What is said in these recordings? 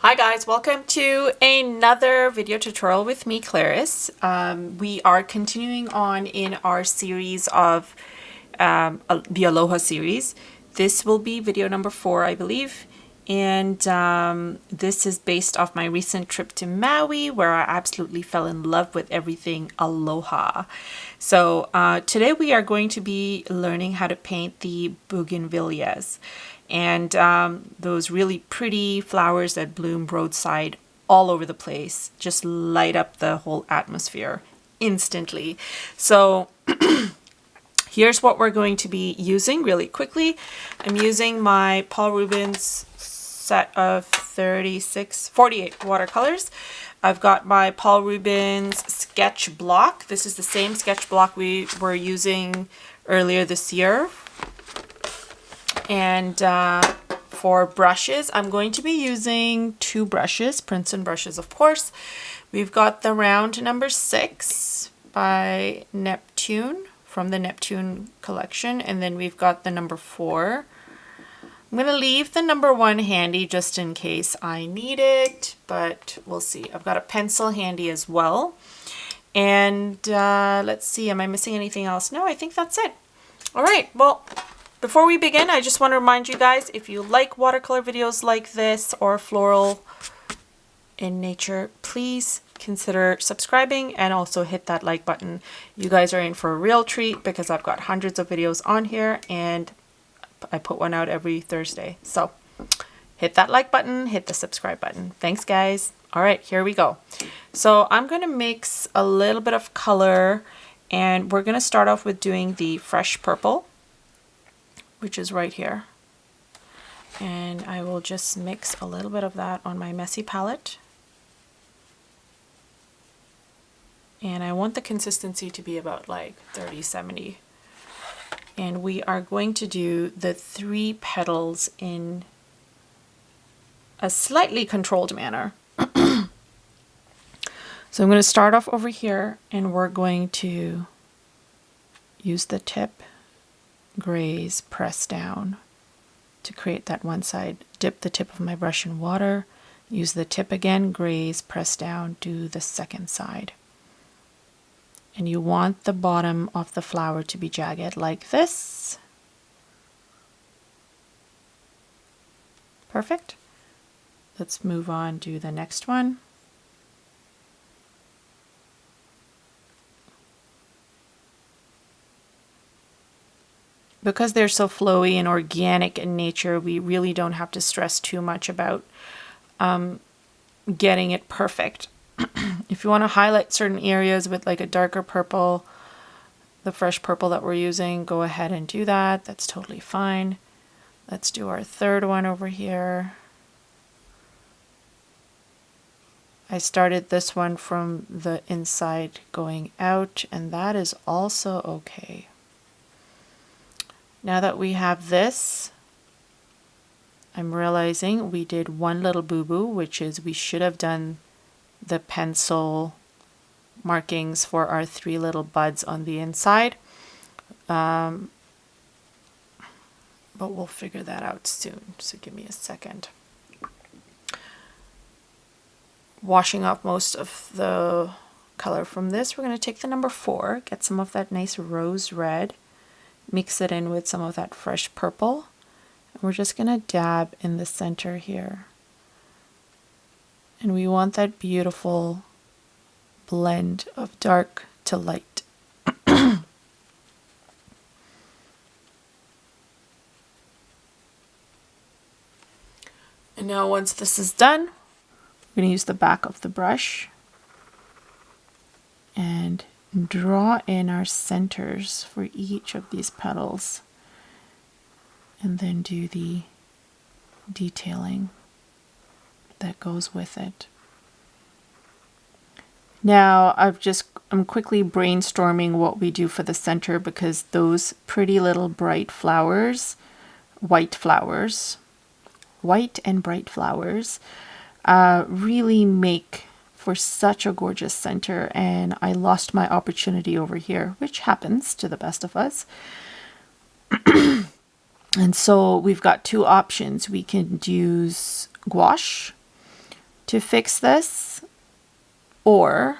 Hi guys, welcome to another video tutorial with me, Clarice. We are continuing on in our series of the Aloha series. This will be video number 4, I believe. And this is based off my recent trip to Maui, where I absolutely fell in love with everything Aloha. So today we are going to be learning how to paint the Bougainvilleas. And those really pretty flowers that bloom roadside all over the place just light up the whole atmosphere instantly. So here's what we're going to be using really quickly. I'm using my Paul Rubens set of 48 watercolors. I've got my Paul Rubens sketch block. This is the same sketch block we were using earlier this year. And for brushes, I'm going to be using 2 brushes, Princeton brushes, of course. We've got the round number 6 by Neptune from the Neptune collection. And then we've got the number 4. I'm going to leave the number 1 handy just in case I need it, but we'll see. I've got a pencil handy as well. And let's see, am I missing anything else? No, I think that's it. All right, well, before we begin, I just want to remind you guys, if you like watercolor videos like this or floral in nature, please consider subscribing and also hit that like button. You guys are in for a real treat because I've got hundreds of videos on here and I put one out every Thursday. So hit that like button, hit the subscribe button. Thanks, guys. All right, here we go. So I'm going to mix a little bit of color and we're going to start off with doing the fresh purple, which is right here. And I will just mix a little bit of that on my messy palette. And I want the consistency to be about like 30-70. And we are going to do the 3 petals in a slightly controlled manner. So I'm going to start off over here and we're going to use the tip, graze, press down to create that one side. Dip the tip of my brush in water, use the tip again, graze, press down, do the second side. And you want the bottom of the flower to be jagged like this. Perfect. Let's move on to the next one. Because they're so flowy and organic in nature, we really don't have to stress too much about getting it perfect. If you want to highlight certain areas with like a darker purple, the fresh purple that we're using, go ahead and do that. That's totally fine. Let's do our third one over here. I started this one from the inside going out, and that is also okay. Now that we have this, I'm realizing we did one little boo-boo, which is we should have done the pencil markings for our 3 little buds on the inside. But we'll figure that out soon, so give me a second. Washing off most of the color from this, we're going to take the number 4, get some of that nice rose red, mix it in with some of that fresh purple. And we're just going to dab in the center here. And we want that beautiful blend of dark to light. And now once this is done, we're going to use the back of the brush and draw in our centers for each of these petals and then do the detailing that goes with it. Now I'm quickly brainstorming what we do for the center because those pretty little bright flowers, white and bright flowers, really make for such a gorgeous center, and I lost my opportunity over here, which happens to the best of us. And so we've got 2 options. We can use gouache to fix this, or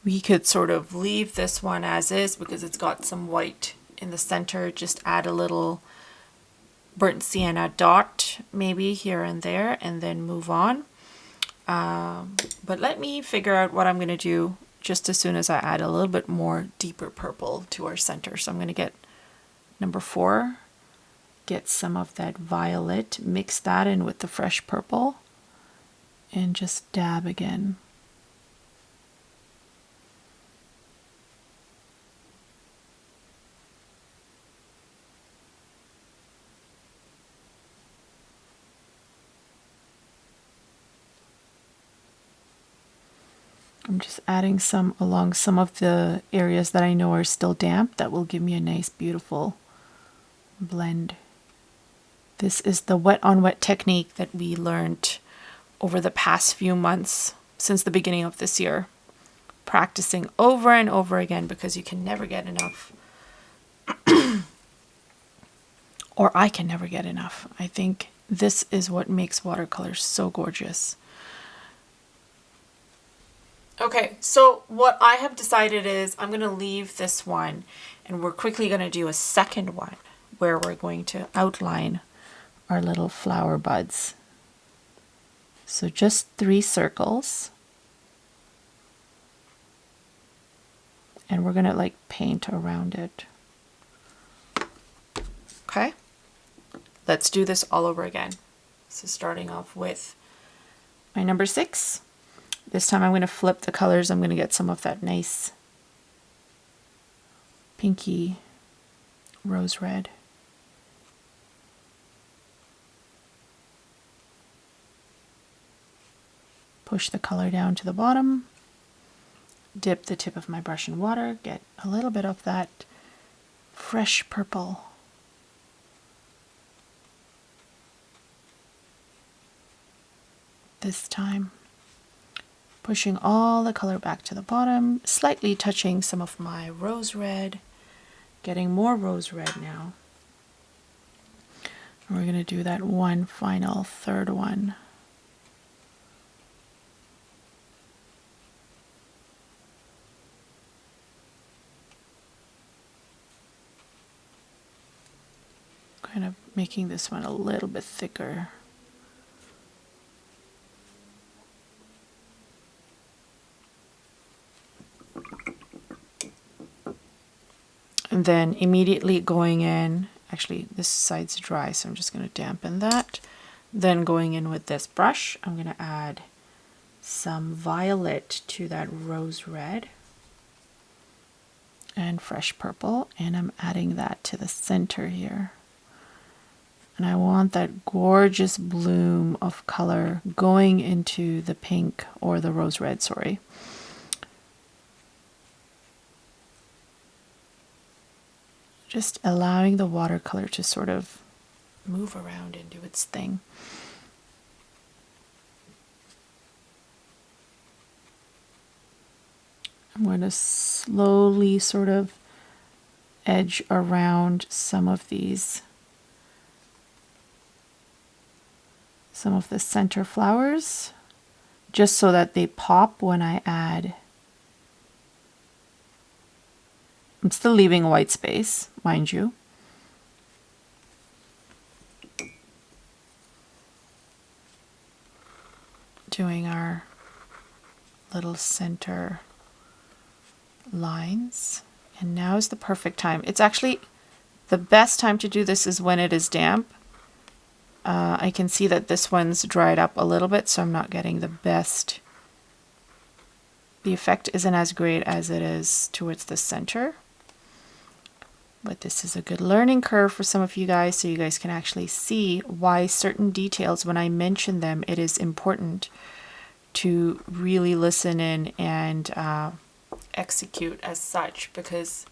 we could sort of leave this one as is because it's got some white in the center, just add a little burnt sienna dot maybe here and there and then move on. But let me figure out what I'm going to do just as soon as I add a little bit more deeper purple to our center. So I'm going to get number 4, get some of that violet, mix that in with the fresh purple, and just dab again. I'm just adding some along some of the areas that I know are still damp. That will give me a nice, beautiful blend. This is the wet on wet technique that we learned over the past few months since the beginning of this year. Practicing over and over again because you can never get enough. Or I can never get enough. I think this is what makes watercolor so gorgeous. Okay, so what I have decided is I'm going to leave this one and we're quickly going to do a second one where we're going to outline our little flower buds. So just 3 circles. And we're going to like paint around it. Okay, let's do this all over again. So starting off with my number 6. This time I'm going to flip the colors. I'm going to get some of that nice pinky rose red. Push the color down to the bottom. Dip the tip of my brush in water. Get a little bit of that fresh purple. This time. Pushing all the color back to the bottom, slightly touching some of my rose red, getting more rose red now. And we're going to do that one final third one. Kind of making this one a little bit thicker. And then immediately going in, actually this side's dry, so I'm just going to dampen that. Then going in with this brush, I'm going to add some violet to that rose red and fresh purple, and I'm adding that to the center here. And I want that gorgeous bloom of color going into the pink or the rose red, sorry. Just allowing the watercolor to sort of move around and do its thing. I'm going to slowly sort of edge around some of these, some of the center flowers, just so that they pop when I add. I'm still leaving white space, mind you. Doing our little center lines. And now is the perfect time. It's actually the best time to do this is when it is damp. I can see that this one's dried up a little bit, so I'm not getting the best. The effect isn't as great as it is towards the center. But this is a good learning curve for some of you guys, so you guys can actually see why certain details, when I mention them, it is important to really listen in and execute as such, because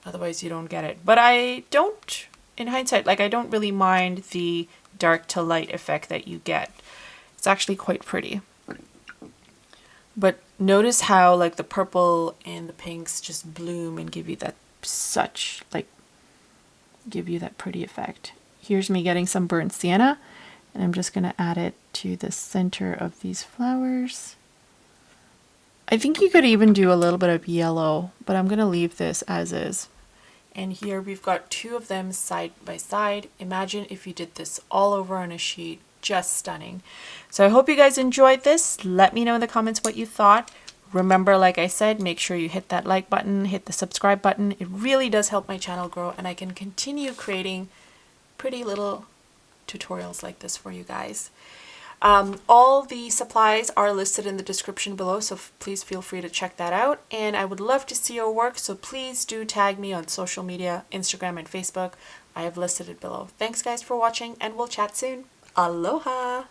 otherwise you don't get it. But I don't, in hindsight, like I don't really mind the dark to light effect that you get. It's actually quite pretty. But notice how like the purple and the pinks just bloom and give you that give you that pretty effect. Here's me getting some burnt sienna And I'm just going to add it to the center of these flowers. I think you could even do a little bit of yellow, but I'm going to leave this as is. And here we've got two of them side by side. Imagine if you did this all over on a sheet. Just stunning. So I hope you guys enjoyed this. Let me know in the comments what you thought. Remember, like I said, make sure you hit that like button, hit the subscribe button. It really does help my channel grow, and I can continue creating pretty little tutorials like this for you guys. All the supplies are listed in the description below, so please feel free to check that out. And I would love to see your work, so please do tag me on social media, Instagram and Facebook. I have listed it below. Thanks guys for watching, and we'll chat soon. Aloha!